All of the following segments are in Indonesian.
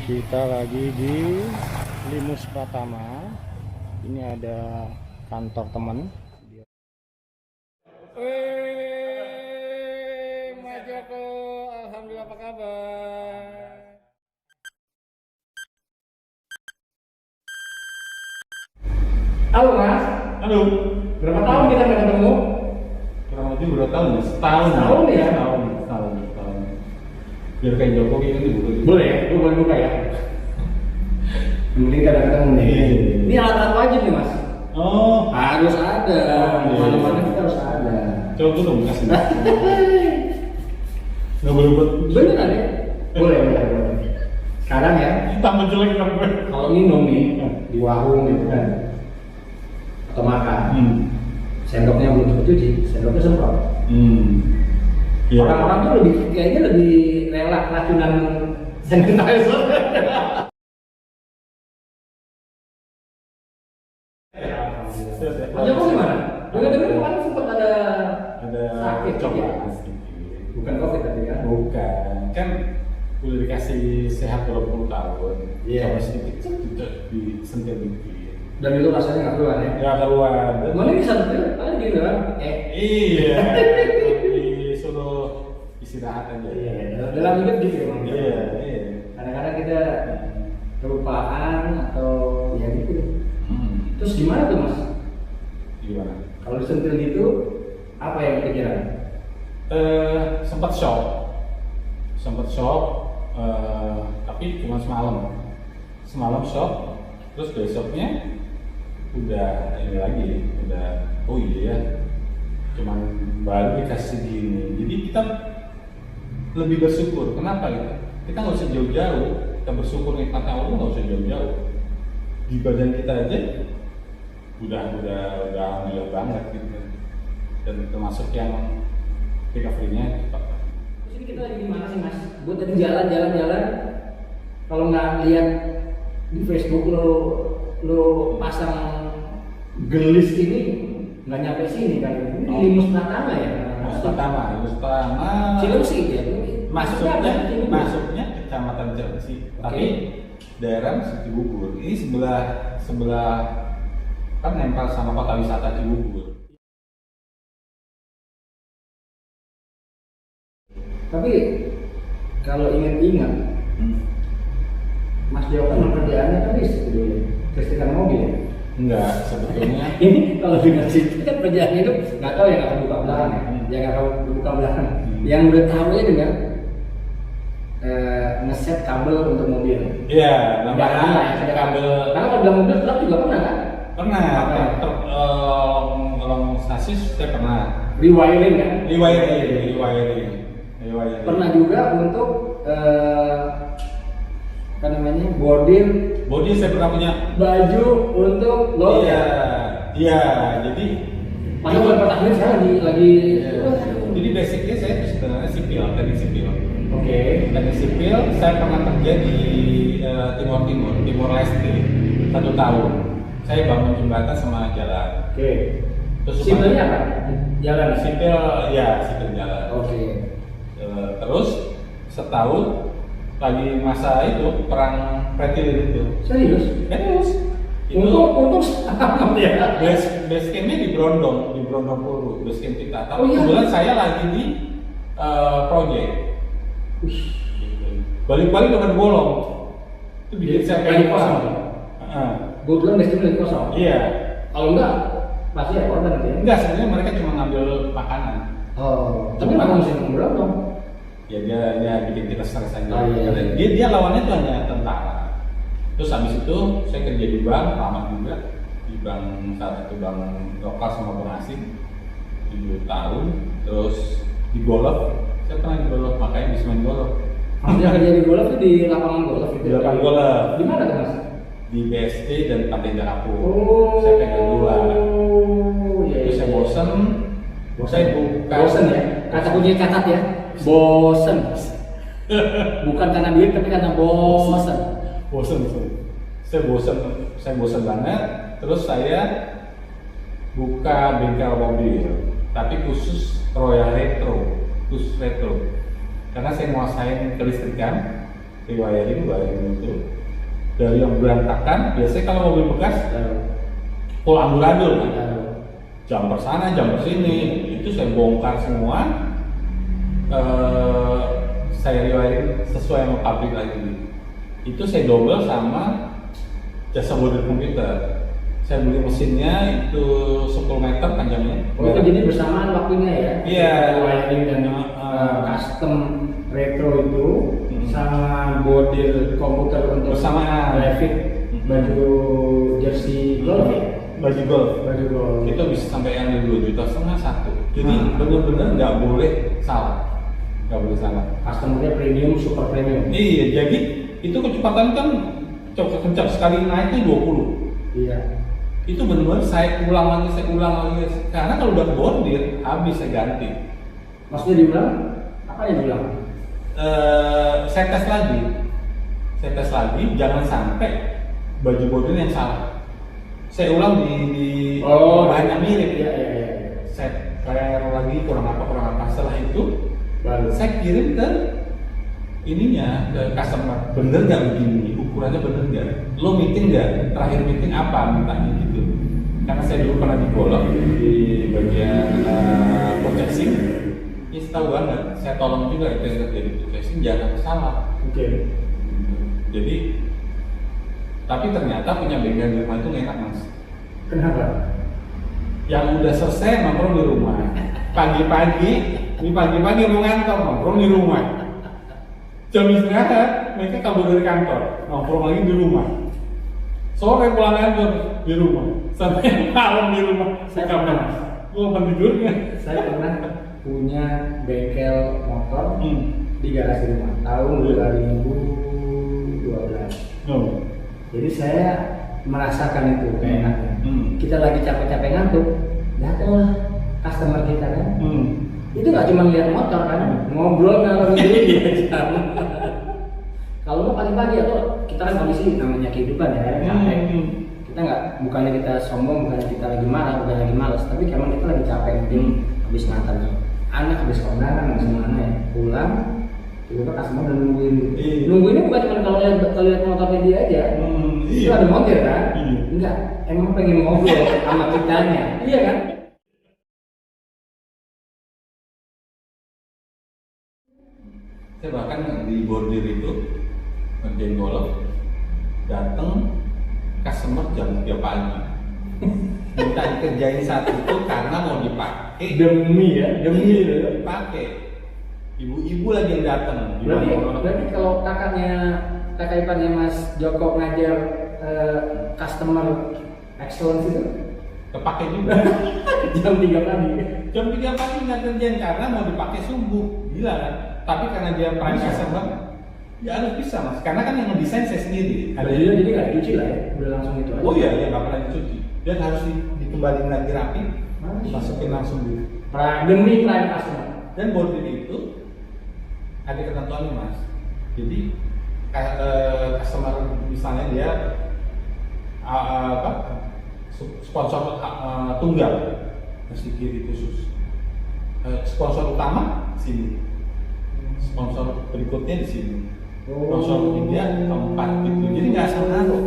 Kita lagi di Limus Pratama. Ini ada kantor teman. Mas Joko, alhamdulillah, apa kabar? Halo Mas, Halo. berapa tahun kita nggak ketemu? Kurang lebih berapa tahun ya? Setahun. Setahun ya? Setahun. Biar kayak Jokowi kan dulu. Boleh ya? Gue boleh buka ya? Mending kadang-kadang nih. Iya. Ini alat-alat wajib nih Mas. Oh. Harus ada. Oh, iya. Mana-mana kita harus ada. Coba dong kasih. Nggak boleh buat. Beneran ya? Boleh. Sekarang ya, Tambah jelek kan gue. kalau minum nih di warung gitu kan, atau makan, sendoknya belum sempat cuci, sendoknya semprot. Iya. Orang-orang tuh kayaknya lebih rela keracunan sanitizer. Mas Joko gimana? Dengar-dengar kemarin sempat ada sakit coba ya? Bukan COVID tapi kan? Bukan. Kan udah dikasih sehat 20 tahun. Iya. Coba sedikit disentil dikit. Dan itu rasanya nggak keluar ya? Ya keluar. Mana bisa betul? Kalian gitu kan? Iya. Disuruh istirahat aja. Iya. Dalam hidup gitu emang. Iya. Kadang-kadang kita kelupaan atau ya gitu. Terus gimana tuh Mas? Gimana? Kalau disentil gitu, apa yang kepikiran? Sempat shock, tapi cuma semalam shock, terus besoknya udah ini lagi, oh iya, cuman baru dikasih gini, jadi kita lebih bersyukur. Kenapa gitu? Kita nggak usah jauh-jauh, kita bersyukur nikmatnya Allah nggak usah jauh-jauh. Di badan kita aja udah alhamdulillah banget gitu, dan termasuk yang recovery-nya cepat. Terus ini kita lagi di mana sih Mas? Gue tadi jalan-jalan, kalau nggak lihat di Facebook lo pasang gelis ini nggak nyampe sini kan? Ini di Limus Pratama ya? Limus Pratama. Cilengsi ya? Masuknya Kecamatan Cilengsi, tapi daerah Cibubur. Ini sebelah kan nempel sama kota wisata Cibubur. Tapi kalau ingat-ingat, Mas Joko kan kerjaannya tadi setrika mobil ya? Enggak, sebetulnya. Ini kalau dengar situ kan kerjaan itu nggak tahu ya, nggak kebuka belakang ya, nggak tahu kebuka belakang. Yang udah tahu ya dengan ngeset kabel untuk mobil. Iya, namanya kabel. Karena kalau dalam mobil truk juga pernah kan? Pernah. Kalau sasis saya pernah. Rewiring kan? Rewiring. Pernah juga untuk apa namanya, body saya pernah punya. baju untuk lo. Iya, jadi Padahal bukan pertanyaan saya lagi. Jadi basicnya saya sebenarnya teknik sipil. Oke. Teknik sipil saya pernah kerja di Timor Leste 1 tahun. Saya bangun jembatan sama jalan. Oke. Terus Sipilnya apa? Jalan. Sipil jalan. Oke. Terus setahun lagi masa itu perang Pretilir itu. Serius? Itu Untung sama ya. base campnya di Brondong Puru, base camp kita. Tapi Oh, iya? kebetulan saya lagi di project. Balik-balik dengan bolong. Itu bikin saya lagi panik. kosong. Gue bilang mesin lagi kosong. Iya. Kalau enggak pasti ya korban gitu ya. Enggak, sebenarnya mereka cuma ngambil makanan. Oh. Tapi nggak mesin berapa? Ya dia bikin kita stres aja. Oh, iya. Dia lawannya tuh hanya tentara. Terus habis itu saya kerja di bank, lama juga di bank, saat itu bank lokal sama bank asing 7 tahun. Terus di golf, saya pernah di golf, makanya bisa main golf. Yang kerja di golf itu di lapangan golf itu. Di lapangan golf. Di mana tuh Mas? Di BSD dan Pantai Darapu. Oh. Saya pegang 2. Iya. Terus saya bosen. Saya buka. Bosen ya? Kata kuncinya catat ya. Bosen. Bukan karena duit tapi karena bosen. Saya bosen banget. Terus saya buka bengkel mobil, tapi khusus Royal Retro, karena saya nguasain kelistrikan, rewiring itu dari yang berantakan. Biasanya kalau mobil bekas full amburadul kan, jumper sana jumper sini, itu saya bongkar semua, saya rewiring sesuai sama pabrik lagi. Itu saya double sama jasa bodi komputer. Saya beli mesinnya itu 10 meter panjangnya. Oh, itu jadi bersamaan waktunya ya? Iya. Wiring dan custom retro itu sama bodi komputer untuk Bersamaan. grafik baju jersey golf ya? Baju golf. Baju golf. Itu bisa sampai yang 2,5 juta satu. Jadi benar-benar nggak boleh salah. Nggak boleh salah. Customernya premium, super premium. Iya, jadi itu kecepatan kan kencang sekali naiknya 20. Iya. Itu benar-benar saya ulang lagi. Karena kalau udah bordir habis saya ganti. Maksudnya diulang? Apa yang diulang? Saya tes lagi, jangan sampai baju bordir yang salah. Saya ulang di bahannya mirip. Iya. Saya trial lagi kurang apa. Setelah itu Baru. saya kirim ke ininya ke customer, bener nggak begini, ukurannya bener nggak, lo meeting nggak, terakhir meeting apa mintanya gitu. Karena saya dulu pernah digolok di bagian processing, ini tahu banget, saya tolong juga itu yang terjadi processing, jangan salah. Oke. Jadi tapi ternyata punya bengkel di rumah itu nggak enak mas. Kenapa? Yang udah selesai nongkrong di rumah, pagi-pagi mau ngantor nongkrong di rumah. Jam istirahat, mereka kabur dari kantor, nongkrong lagi di rumah. Sore pulang kantor di rumah, sampai malam di rumah. Saya pernah, Gua kapan tidurnya? saya pernah punya bengkel motor di garasi rumah tahun 2012. Oh. Jadi saya merasakan itu keenaknya. Kita lagi capek-capek ngantuk, datanglah customer kita kan. Itu nggak cuma lihat motor kan, ngobrol ngalor ngidul dia jam. Kalau mau pagi-pagi atau kita kan kondisi namanya kehidupan ya, capek. Kita nggak, bukannya kita sombong, bukannya kita lagi marah, bukan lagi malas, tapi memang kita lagi capek mungkin habis ngantar anak, habis kondangan, habis mana ya, pulang. Tiba-tiba customer udah nungguin. Nungguinnya bukan cuma kalau lihat motornya dia aja. Itu ada mobil kan? Enggak, emang pengen ngobrol sama kitanya. Iya kan? Saya bahkan di bordir itu ngerjain golf, dateng customer jam 3 pagi minta dikerjain saat itu karena mau dipakai demi dipakai. Ibu-ibu lagi yang datang. Berarti kalau kakak iparnya Mas Joko ngajar customer excellence itu kepake juga. jam 3 pagi. Jam 3 pagi nggak kerjain karena mau dipakai subuh, gila kan? Tapi karena dia prime customer, ya harus bisa mas. Karena kan yang mendesain saya sendiri. Bajunya jadi nggak dicuci lah ya, udah langsung itu aja. Oh iya, nggak pernah dicuci. Dan harus dikembalikan lagi rapi, masukin langsung di. Demi prime customer. Dan bordir itu ada ketentuannya mas. Jadi customer misalnya dia sponsor tunggal masih kiri khusus, sponsor utama sini, sponsor berikutnya di sini, sponsor ketiga keempat gitu. Jadi nggak asal naruh.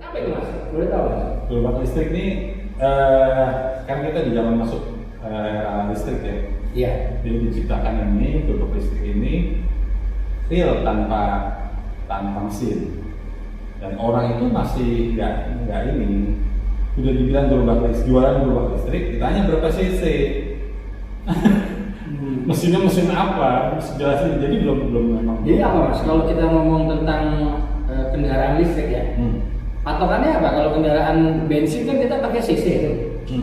Apa itu mas? Boleh tahu mas? Gerobak listrik ini kan kita di zaman masuk era listrik ya. Iya. Jadi diciptakan ini gerobak listrik ini real tanpa mesin. Dan orang itu masih nggak ini udah dibilang gerobak listrik, jualan gerobak listrik, ditanya berapa cc. Mesinnya mesin apa? Mesti jelasin. Jadi belum memang. Jadi apa mas? Kalau kita ngomong tentang kendaraan listrik ya, patokannya apa? Kalau kendaraan bensin kan kita pakai cc itu.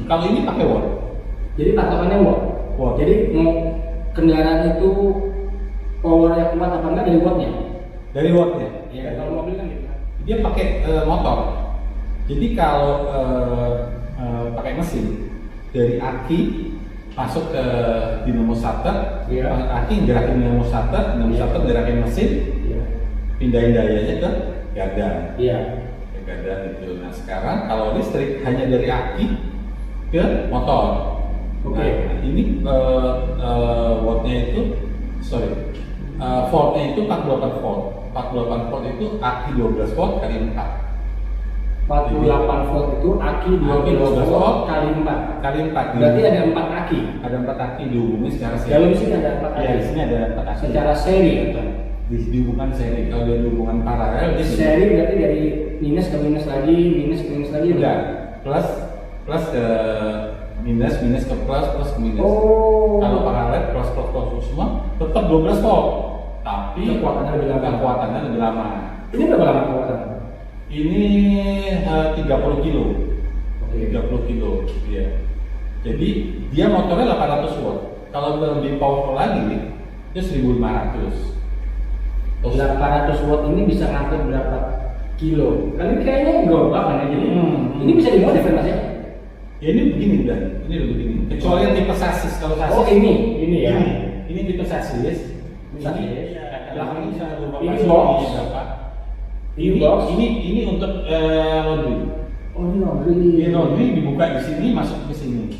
Kalau ini pakai watt. Jadi patokannya watt. Jadi mau kendaraan itu powernya kuat apa enggak dari wattnya? Dari wattnya. Iya. Kalau mobil kan gitu. Dia pakai motor. Jadi kalau pakai mesin dari aki masuk ke dinamo starter, aki gerakin dinamo starter gerakin mesin, pindahin dayanya ke gardan. Iya. Ke gardan itu. Nah sekarang kalau listrik hanya dari aki ke motor. Oke. Nah, ini wattnya itu, voltnya itu 48 volt. 48 volt itu aki 12 volt kali 4. 48 volt itu aki 12 volt kali 4. Kali 4. Berarti ada 4 aki. Ada 4 aki dihubungi secara seri. Dalam sini ada 4 aki. Iya, di sini ada 4 aki. Secara seri atau Dihubungkan seri. Kalau dia dihubungan paralel, dia seri berarti dari minus ke minus lagi, minus ke minus lagi. enggak. Plus ke minus ke plus ke minus. Oh. Kalau paralel plus semua tetap 12 volt. Tapi Kekuatannya lebih lama. Ini berapa lama kekuatan? Ini 30 kilo. Oke. 30 kilo, iya. Jadi dia motornya 800 watt. Kalau lebih powerful lagi, itu 1500. 800 watt ini bisa ngangkut berapa kilo? Kali kayaknya gerobak kan ya, jadi ini bisa dimodif kan mas ya? Ya ini begini dan ini udah begini. Kecuali yang tipe sasis. Kalau sasis Oh ini ya. Ini tipe sasis. Sasis. Belakang ini bisa berubah. Ini box. Ini box. Ini untuk laundry. Oh ini laundry. Ini laundry dibuka di sini, masuk ke sini.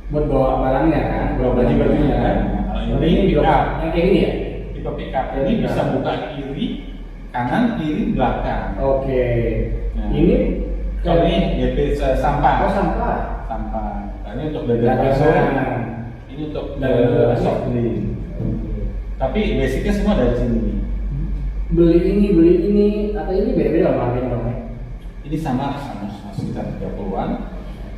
Buat bawa barangnya kan, bawa baju-bajunya kan. Nah, ini juga pickup. yang kayak gini ya? Tipe pickup ini bisa buka kiri, kanan, kiri, belakang. Oke. Nah, Ini kalau ini sampah. Oh sampah. Sampah. Nah, ini untuk dagang bakso. Dagangan. Ini untuk Dagangan. soft drink. Tapi basicnya semua dari sini. Beli ini atau ini beda-beda sama harganya bang? Ini sama sekitar 30-an.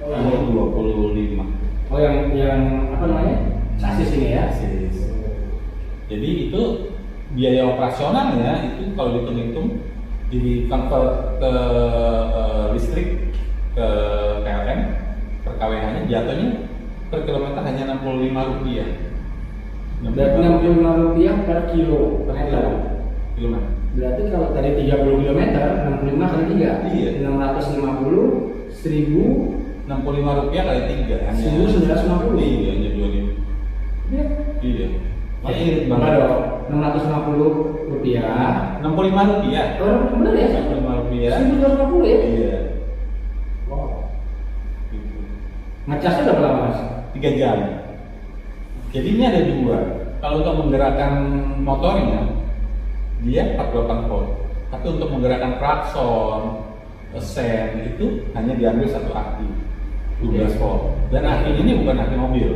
Oh, Ini 25. Oh yang apa namanya? Sasis ini ya? Sasis. Jadi itu biaya operasionalnya itu kalau dihitung-hitung di convert ke listrik ke PLN per kWh-nya jatuhnya per kilometer hanya Rp65. Berarti Rp65 per kilo per meter. Kilometer. Berarti kalau tadi 30 km, 65 kali 3 Iya. 650, 1000 Rp65 kali 3 hanya 1950. Iya, hanya 2.000. Ya. Iya. Makanya irit Enggak banget. dong, 650 rupiah. Rp65. Oh, bener ya? Rp65. 1250 ya? Iya. Wow. Gitu. Ngecasnya berapa lama mas? 3 jam. Jadi ini ada dua. Kalau untuk menggerakkan motornya, dia 48 volt. Tapi untuk menggerakkan klakson, sen itu hanya diambil satu aki, 12 volt. Dan aki ini bukan aki mobil.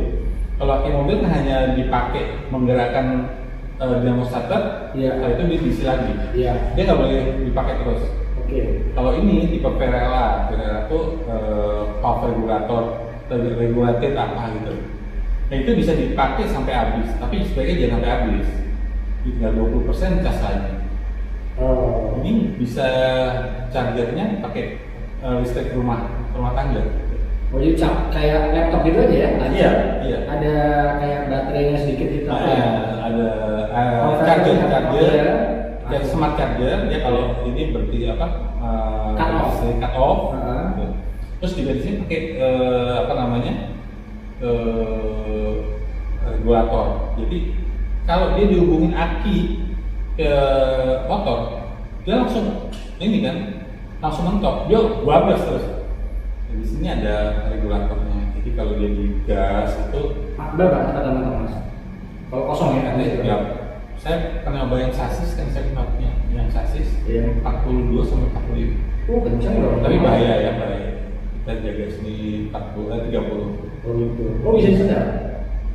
Kalau aki mobil kan hanya dipakai menggerakkan dinamo starter, Iya. kalau itu diisi lagi. Iya. Dia nggak boleh dipakai terus. Oke. Kalau ini tipe Verella itu power regulator, regulated apa gitu. Nah itu bisa dipakai sampai habis, tapi sebaiknya jangan sampai habis. Tinggal 20% cas lagi. Oh. Ini bisa chargernya pakai listrik rumah tangga. Oh jadi kayak laptop gitu aja ya? Iya, iya. Ada kayak baterainya sedikit gitu. Ada Charger. kayak smart charger. Dia kalau ini berarti apa? Cut off. Cut off. Heeh. Gitu. Terus juga di sini pakai apa namanya? Regulator. Jadi kalau dia dihubungin aki ke motor, dia langsung ini kan langsung mentok, dia bablas terus. Nah, di sini ada regulatornya. Jadi kalau dia digas itu Berapa kata teman-teman mas? Kalau kosong ya? ya, saya pernah nyobain sasis kan saya punya yang sasis Iya. 42 sampai 45. Oh kencang dong. Tapi bahaya ya bahaya. Kita jaga sini 30. Oh gitu. Oh bisa disetel?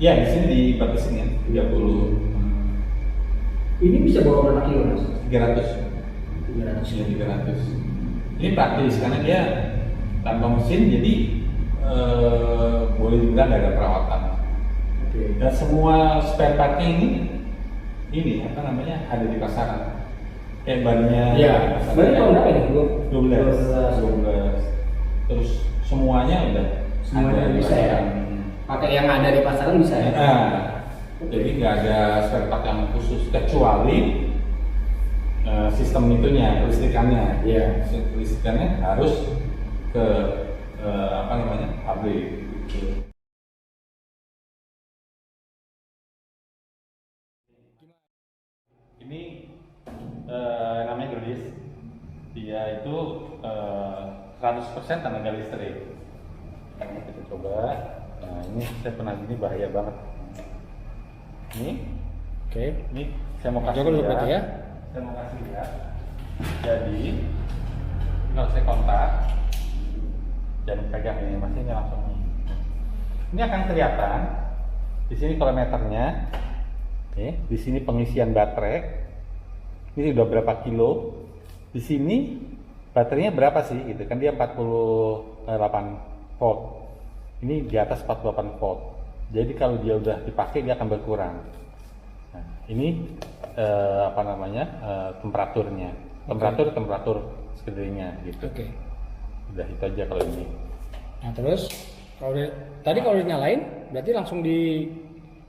Ya di sini dibatasin ya 30. Ini bisa bawa berapa kilo mas? 300. 300. Ya 300. Ini praktis karena dia tanpa mesin jadi boleh dibilang nggak ada perawatan. Oke. Dan semua spare partnya ini apa namanya ada di pasaran. Kayak bannya. Iya. Berarti tahun berapa ini? 12. Terus semuanya udah Semuanya ada di bisa ya? pasaran. Pakai yang ada di pasaran bisa ya? Nah, jadi nggak ada spare part yang khusus kecuali sistem itunya, listrikannya. Iya. Listrikannya harus ke apa namanya pabrik. Gitu. Ini namanya Gerdis. Dia itu 100% tenaga listrik. Kita coba. Nah ini saya pernah gini bahaya banget. Oke. Ini saya mau kasih Coba dulu berarti ya. Saya mau kasih lihat. Jadi kalau saya kontak, jangan pegang ini, masih ini langsung. Ini akan kelihatan di sini kilometernya, di sini pengisian baterai. Ini udah berapa kilo? Di sini baterainya berapa sih? Gitu kan dia 48 volt. Ini di atas 48 volt. Jadi kalau dia udah dipakai dia akan berkurang. Nah, ini temperaturnya. Temperatur sekelilingnya gitu. Oke. Udah itu aja kalau ini. Nah terus tadi kalau dinyalain berarti langsung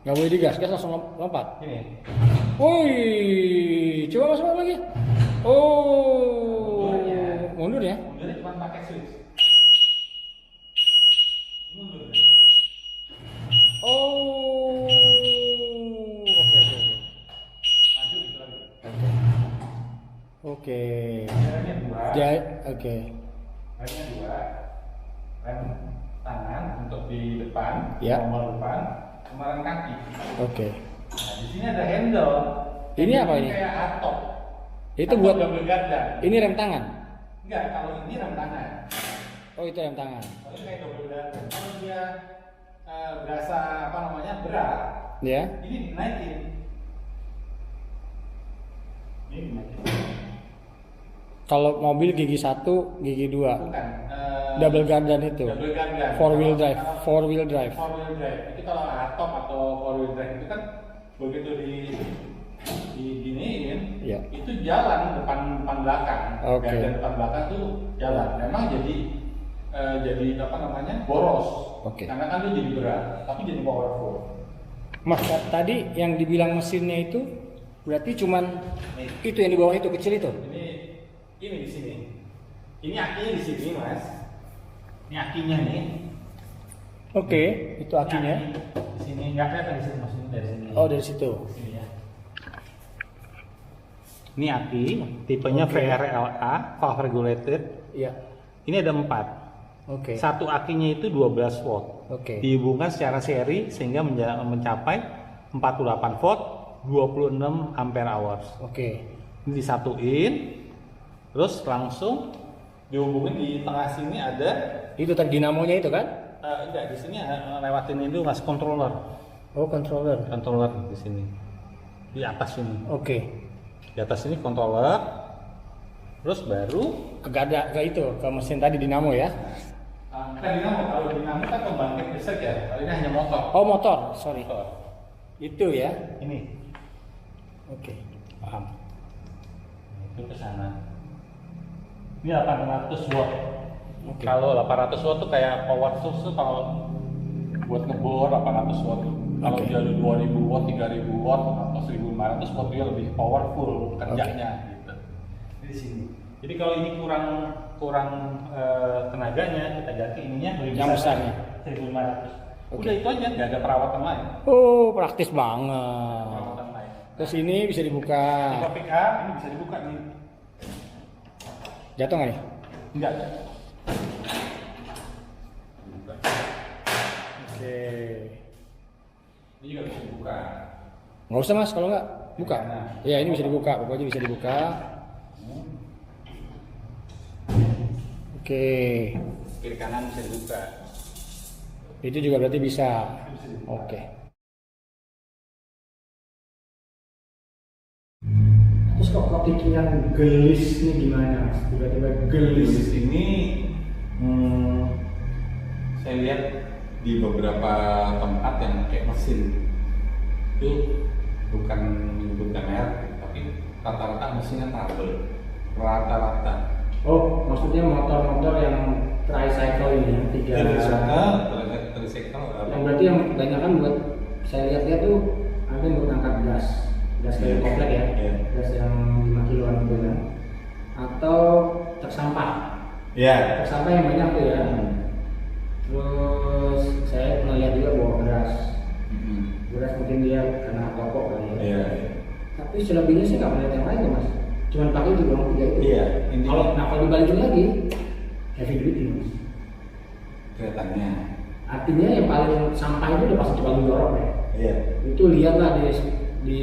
nggak boleh digas, gas langsung lompat. Ini. Woi, coba masuk lagi. Oh, mundur ya? Mundurnya cuma pakai switch. Mundur. Oh, oke. Maju gitu lagi. Oke. Remnya dua. Oke. Remnya dua. Rem tangan untuk di depan, Ya. nomor depan, sama rem kaki. Oke. Nah, di sini ada handle. Ini apa ini? Kayak atop. Itu Atop buat double garda. ini rem tangan. Enggak, kalau ini rem tangan. Oh itu rem tangan. Kalau ini kayak double garda. Kalau dia berasa berat, Ya. ini dinaikin. Ini dinaikin. Kalau mobil gigi 1, gigi 2. Bukan. Double gardan itu. Double garda. Four wheel drive. Kalau- Four wheel drive. Four wheel drive. Itu kalau atop atau four wheel drive itu kan begitu diginiin, Ya. itu jalan depan belakang. Oke. Garda depan belakang tuh jalan. Memang jadi boros. Oke. Karena kan itu jadi berat, tapi jadi powerful. Mas, tadi yang dibilang mesinnya itu berarti cuman itu yang di bawah itu kecil itu. Ini di sini. Ini akinya di sini, Mas. Ini akinya nih. Oke, itu akinya. Ini aki. Di sini nggak kelihatan di sini, Mas. Ini dari sini. Oh, dari situ. Sini ya. Ini aki, tipenya Oke. VRLA, valve regulated. Iya. Ini ada 4. Oke. Satu akinya itu 12 volt. Oke. Dihubungkan secara seri sehingga mencapai 48 volt, 26 ampere hours. Oke. Ini disatuin, terus langsung dihubungin di tengah sini ada Itu tadi dinamonya itu kan? enggak, di sini lewatin itu mas controller Oh, controller. di sini, di atas ini, Oke. di atas ini controller, terus baru Ke itu, ke mesin tadi dinamo ya. kita dinamo. Kalau dinamo kan pembangkit listrik ya, kalau ini hanya motor. Oh, motor. Sorry. Motor. Itu ya. Ini Oke. paham. Itu ke sana. Ini 800 watt. Oke. Kalau 800 watt tuh kayak power source tuh kalau buat ngebor 800 watt. Kalau Oke. dia ada 2000 watt, 3000 watt atau 1500 watt dia lebih powerful kerjanya gitu. Di sini. Jadi kalau ini kurang tenaganya, kita ganti ininya lebih Yang besarnya. 1500. Oke. Udah itu aja, nggak ada perawatan lain. Oh, praktis banget. Perawatan lain. Terus ini bisa dibuka. Tipe pick up ini bisa dibuka nih. Jatuh nggak nih? Enggak. Oke. Ini juga bisa dibuka. Nggak usah mas, kalau nggak buka. Nah. Ya ini bisa dibuka, pokoknya bisa dibuka. Oke. Kiri kanan bisa dibuka. Itu juga berarti bisa. Bisa dibuka. Oke. Terus kok kepikiran gelis ini gimana mas? Tiba-tiba Gelis ini saya lihat di beberapa tempat yang kayak mesin itu bukan menyebutkan merek, tapi rata-rata mesinnya trouble, rata-rata. Oh, maksudnya motor-motor yang tricycle ini yang tiga. Tricycle Yang berarti yang kebanyakan buat saya lihat-lihat tuh ada yang buat angkat gas kayu Iya. komplek ya, Iya. gas yang 5 kiloan gitu kan, atau truk sampah. Ya. Truk sampah yang banyak tuh ya. Terus saya pernah lihat juga bawa beras. Beras mungkin dia kena toko kali ya. Iya. Tapi selebihnya sih nggak pernah lihat yang lain ya mas. Cuman pakai itu doang tiga itu. Iya. Kalau dibalikin lagi heavy duty mas. Kelihatannya Artinya yang paling sampah itu udah pasti paling jorok ya. Iya. Itu lihatlah di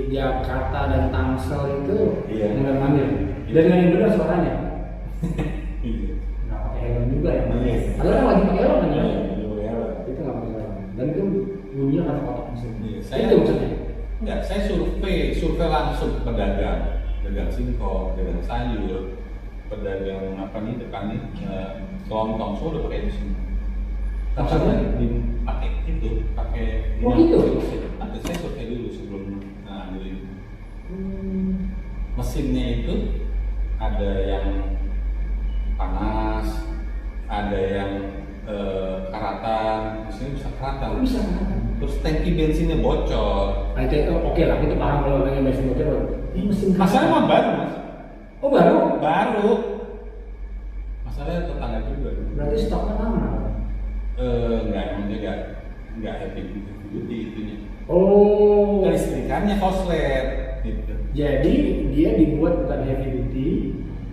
Jakarta dan Tangsel itu Iya. ngambil dan yang benar suaranya. Iya. Nggak pakai helm juga ya. Iya. Padahal kan lagi pakai helm kan ya. Iya, iya. Itu nggak pakai helm. Dan itu bunyinya kan kotak mesin. Iya, Itu maksudnya. Enggak, saya survei langsung ke pedagang singkong, pedagang sayur, pedagang apa nih depan nih kelontong, semua udah pakai itu semua. Maksudnya? Pakai itu, pakai. Oh, gitu? Nanti saya survei dulu sebelum ambil itu. Mesinnya itu ada yang panas, ada yang karatan, mesinnya bisa karatan. Oh, bisa kan? Terus tangki bensinnya bocor. Nah, itu oke lah, itu paham kalau pengen mesin bocor. Ini mesin Masalahnya mah baru, Mas. Oh baru? Baru. Masalahnya tetangga juga. Berarti stoknya lama. Enggak, emang dia enggak heavy duty itunya. Oh. Kelistrikannya koslet gitu. Jadi dia dibuat bukan heavy duty,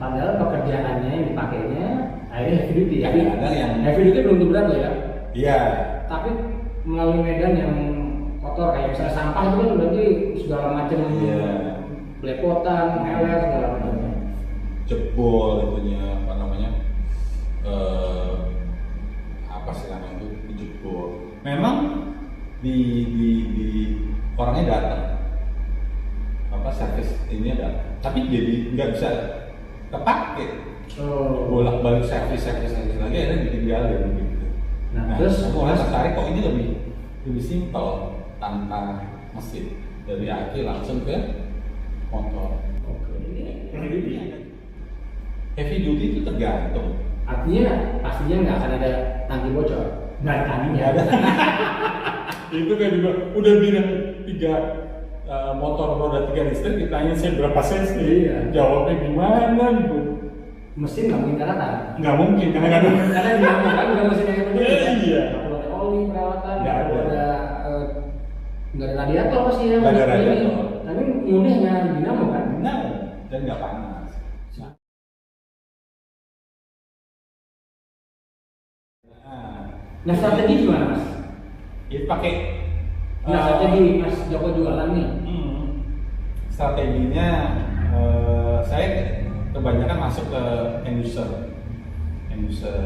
padahal pekerjaannya yang dipakainya akhirnya heavy duty. Tapi Kadang-kadang yang heavy duty belum tentu berat loh ya. iya. Tapi melalui medan yang kotor kayak misalnya sampah itu kan berarti segala macam Iya. belepotan, meler segala macam. Jebol itunya apa namanya? Apa sih namanya itu jebol. Memang di orangnya datang. Apa servis ini ada. Tapi jadi nggak bisa kepake. Oh. Bolak-balik servis lagi akhirnya ditinggalin gitu. Nah, terus orang tertarik kok ini lebih simpel tanpa mesin dari aki langsung ke motor. Oke. Heavy duty itu tergantung. Artinya pastinya nggak akan ada tangki bocor. Nggak ada tanginya. Nggak ada. Itu kan juga udah bilang 3 motor roda 3 listrik ditanya saya berapa cc. Iya. Jawabnya gimana gitu. Mesin nggak mungkin karatan. Nggak mungkin kadang-kadang. Karena dinamo kan udah mesin yang berbeda. Iya. Nggak perlu ada oli perawatan, Nggak nggak perlu ada. ada nggak ada radiator pasti ya. Nggak ada radiator. Tapi mudahnya dinamo kan. Nah, dan nggak panas. Nah strategi gimana mas? Itu pakai Nah strategi mas Joko jualan nih. Strateginya saya kebanyakan masuk ke end user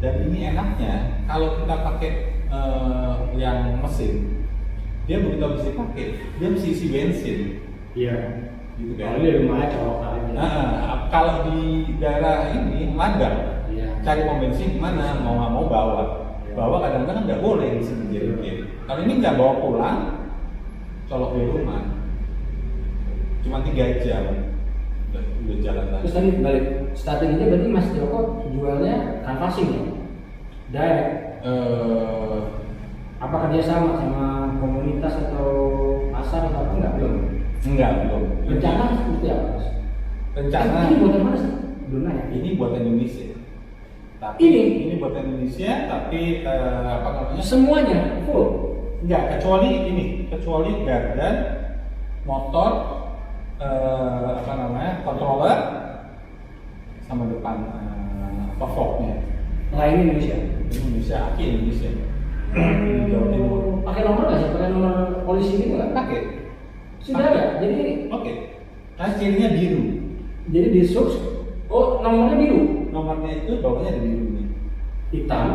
dan ini enaknya kalau kita pakai yang mesin dia begitu habis dipakai dia mesti isi bensin Iya. gitu Kalau kan. di rumah colok aja. Kalau di daerah ini Ladang Iya. cari pom bensin mana mau nggak mau bawa kadang-kadang nggak boleh di sini jadi kalau ini nggak bawa pulang colok di rumah cuma 3 jam udah jalan lagi. Terus tadi balik strateginya berarti mas Joko jualnya canvassing ya? Direct. Apa kerjasama sama komunitas atau pasar atau apa enggak belum? Belum. Rencana seperti apa mas? Rencana Ini buatan mana sih? Belum ya? ini buatan Indonesia. Tapi Ini? buatan Indonesia tapi apa namanya? Semuanya full. Enggak, kecuali gardan, motor, apa namanya? Controller sama depan apa fognya. Nah ini Indonesia. Indonesia, aki Indonesia. Di Jawa Timur. Pakai nomor nggak sih? Pakai nomor polisi gitu nggak? Pakai. Sudah ada. Jadi Oke. Nah, cirinya biru. di sub. Oh nomornya biru. Nomornya itu bawahnya ada birunya. Hitam.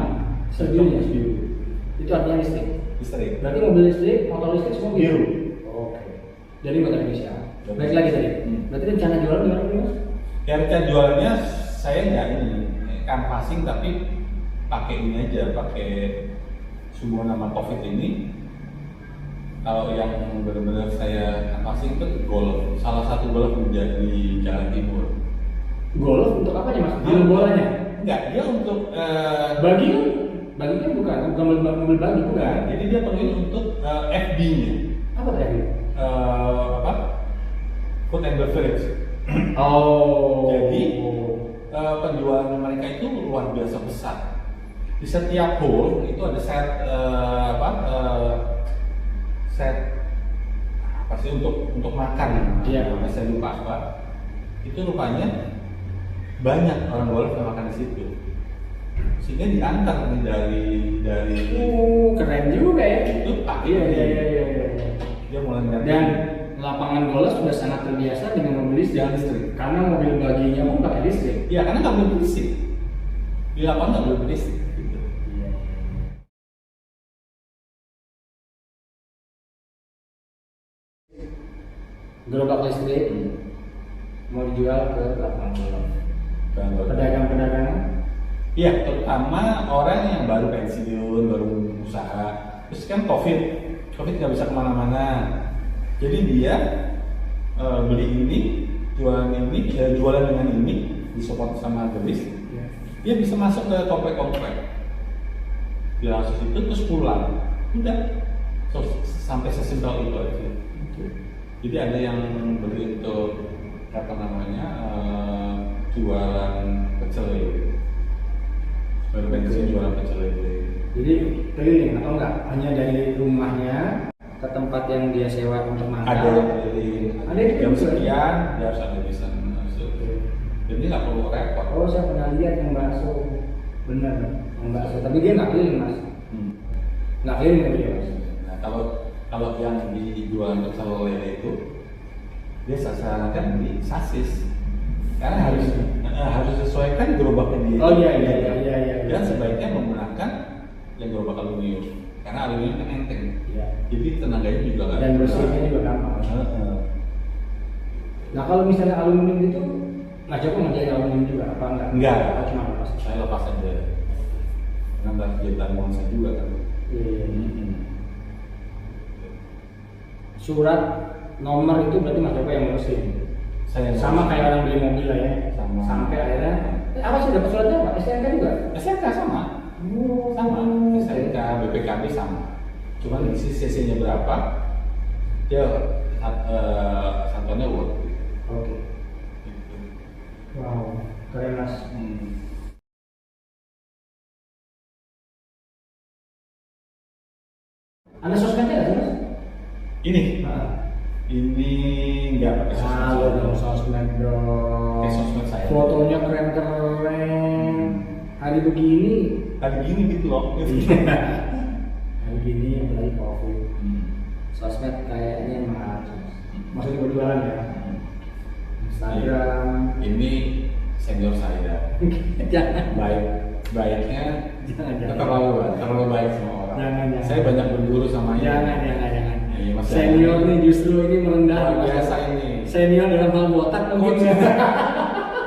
Birunya. Biru. Itu artinya listrik. Listrik. Berarti mobil listrik, motor listrik semua biru. Biru. Oke. Jadi buatan Indonesia. Baik lagi tadi. Berarti rencana jualan gimana nih mas? Ya rencana jualannya saya nggak ini canvassing tapi pakai ini aja, pakai sebuah nama COVID ini. Kalau yang benar-benar saya canvassing itu golf, salah satu golf di Jalan Timur. Golf untuk apa mas? Jual bolanya? Enggak, dia untuk Bagi kan bukan mobil bagi bukan. enggak, jadi dia perluin untuk FB-nya. Apa tadi? Apa? Food and beverage. Oh. Jadi penjualan mereka itu luar biasa besar. Di setiap hole itu ada set set apa sih untuk makan. Iya. Saya lupa apa. Itu rupanya banyak orang golf yang makan di situ. sehingga diantar nih dari Keren juga ya. itu pakai Iya. dia mulai ganti Dan lapangan bola sudah sangat terbiasa dengan mobil listrik. listrik. Karena mobil baginya pun pakai listrik. Iya, karena nggak boleh berisik di lapangan, nggak boleh berisik gitu. Gerobak listrik mau dijual ke lapangan bola. Dan Pedagang-pedagang. iya, terutama orang yang baru pensiun, baru usaha. Terus kan COVID nggak bisa kemana-mana. Jadi dia beli ini, jualan dengan ini, disupport sama gelis. Iya. Dia bisa masuk ke komplek-komplek. Dia langsung itu terus pulang. Udah. Sampai sesimpel itu aja. Jadi ada yang beli untuk apa namanya jualan pecel lele. Baru pensiun jualan pecel lele. Jadi keliling atau enggak? Hanya dari rumahnya ke tempat yang dia sewa untuk makan. Ada yang keliling. Ada yang jam keliling. sekian dia harus ada di sana. Jadi nggak perlu repot. Oh, saya pernah lihat yang bakso. Benar, yang bakso. Tapi dia nggak keliling, Mas. Nggak keliling tapi dia, Mas. Nah, kalau yang dijual pecel lele itu dia sasarankan di sasis karena harus sesuaikan gerobaknya dia. Oh iya. Dan sebaiknya menggunakan yang gerobak aluminium karena aluminium kan enteng. Iya. Jadi tenaganya juga nggak. Dan bersihnya juga gampang. Nah, kalau misalnya aluminium itu, Mas Joko ngerjain aluminium juga apa enggak? Enggak. Oh, cuma lepas. Saya lepas aja. Karena nggak kegiatan saya juga kan. Iya. Surat nomor itu berarti Mas Joko yang ngurusin. Saya Sama kayak orang beli mobil lah ya. Sama. Sampai akhirnya apa sih dapat suratnya apa? STNK juga? SMK sama. Sama. SMK BPKB sama. Cuman isi CC-nya berapa? Dia santonnya worth. Oke. Wow, keren Mas. Ada sosmednya nggak sih Mas? Ini Nah. ini nggak pakai sosmed. Halo dong sosmed dong. Pakai sosmed saya. Fotonya keren-keren. Hari begini. Hari gini gitu loh. Hari begini apalagi COVID. Sosmed kayaknya emang harus. Maksudnya berjualan ya. Instagram. Ini senior saya. Jangan. Baiknya Jangan. terlalu baik sama orang. Jangan. Saya banyak berburu sama ini. Jangan. Iya, Mas. Senior nih justru ini merendah. Luar biasa ini. Senior dalam hal botak mungkin.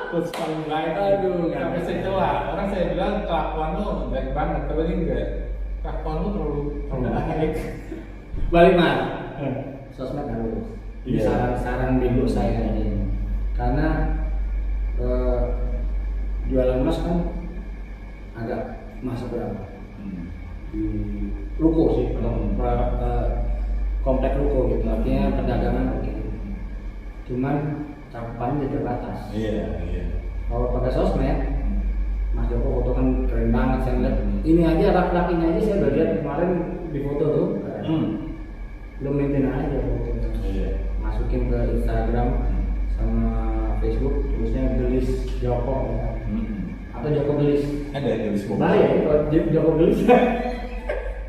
Terus paling baik. Aduh, nggak Sampai bisa. saya celah. Orang saya bilang kelakuan lu baik banget, tapi ini enggak. Kelakuan lu terlalu baik. Balik Mas. Sosmed harus. Ini Iya. saran-saran bego saya ini. Karena jualan emas kan agak masuk berapa? Di ruko sih, komplek ruko gitu. Artinya perdagangan oke. Cuman cakupannya terbatas. Iya. Kalau pakai sosmed, Mas Joko foto kan keren banget saya lihat. Ini aja rak-rak ini aja saya udah lihat kemarin di foto tuh. Belum maintain aja fotonya. Iya. Masukin ke Instagram sama Facebook tulisnya gelis Joko ya. Atau Joko gelis. Ada yang gelis bobot. Bahaya ya kalau Joko gelis.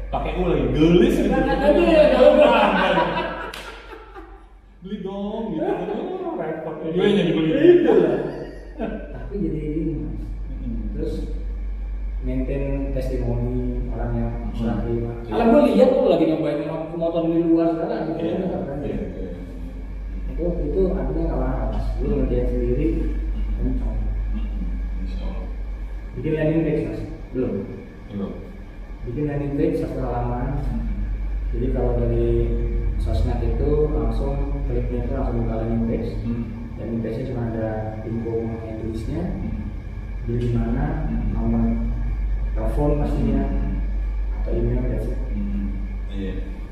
Pakai U lagi gelis gitu. Aduh ya jauh banget. Beli dong gitu. Repot. Gue yang jadi beli. Itu lah. Tapi jadi ini Mas. Terus maintain testimoni orang yang serah terima. Kalau gue lihat tuh lagi nyobain motor di luar sekarang gitu. Itu artinya nggak mahal Mas. Lu ngerjain sendiri. Kencang. Bikin landing page Mas? Belum. Bikin landing page satu halaman. Jadi kalau dari sosmed itu langsung kliknya itu langsung buka landing page. Landing page-nya cuma ada info mengenai tulisnya, beli di mana, nomor telepon pastinya, atau email dan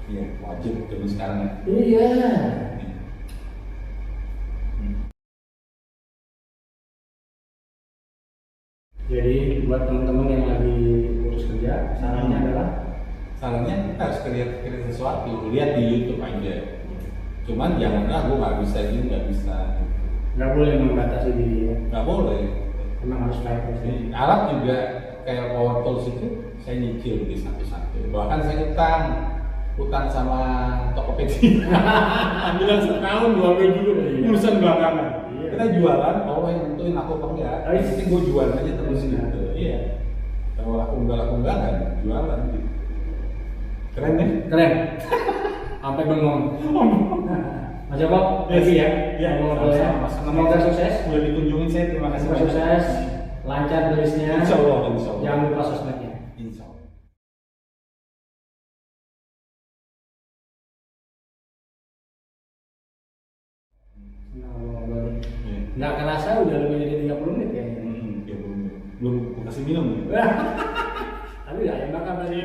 Iya, wajib zaman sekarang ya. Iya. Jadi buat teman-teman yang lagi putus kerja, sarannya adalah Sarannya kita harus kreatif sesuatu, lihat di YouTube aja. Cuman janganlah gue nggak bisa ini, nggak bisa. nggak boleh membatasi diri ya. Nggak boleh. Emang harus baik terus. Alat juga kayak power tools itu saya nyicil di satu-satu. Bahkan saya utang sama Tokopedia. Ambilan setahun 2 bulan dulu, urusan belakangan. Iya. Kita jualan, oh yang nentuin aku apa enggak. Oh, iya. Yang penting gue jual aja terus Iya. gitu. Iya. Kalau laku enggak kan jualan gitu. Keren deh. Keren. Sampai bengong. Mas Joko, thank you ya. Iya, Ngobrol ya. sama-sama. Semoga sukses. Udah dikunjungin saya, terima kasih. Semoga sukses. Lancar tulisnya. Insya Allah, insya Allah. Jangan lupa sosmednya. Insya Allah. Nah, ngobrol. Iya. Nggak kerasa udah lebih dari 30 menit ya. Ya belum kasih minum nih. Tapi nggak yang bakal tadi.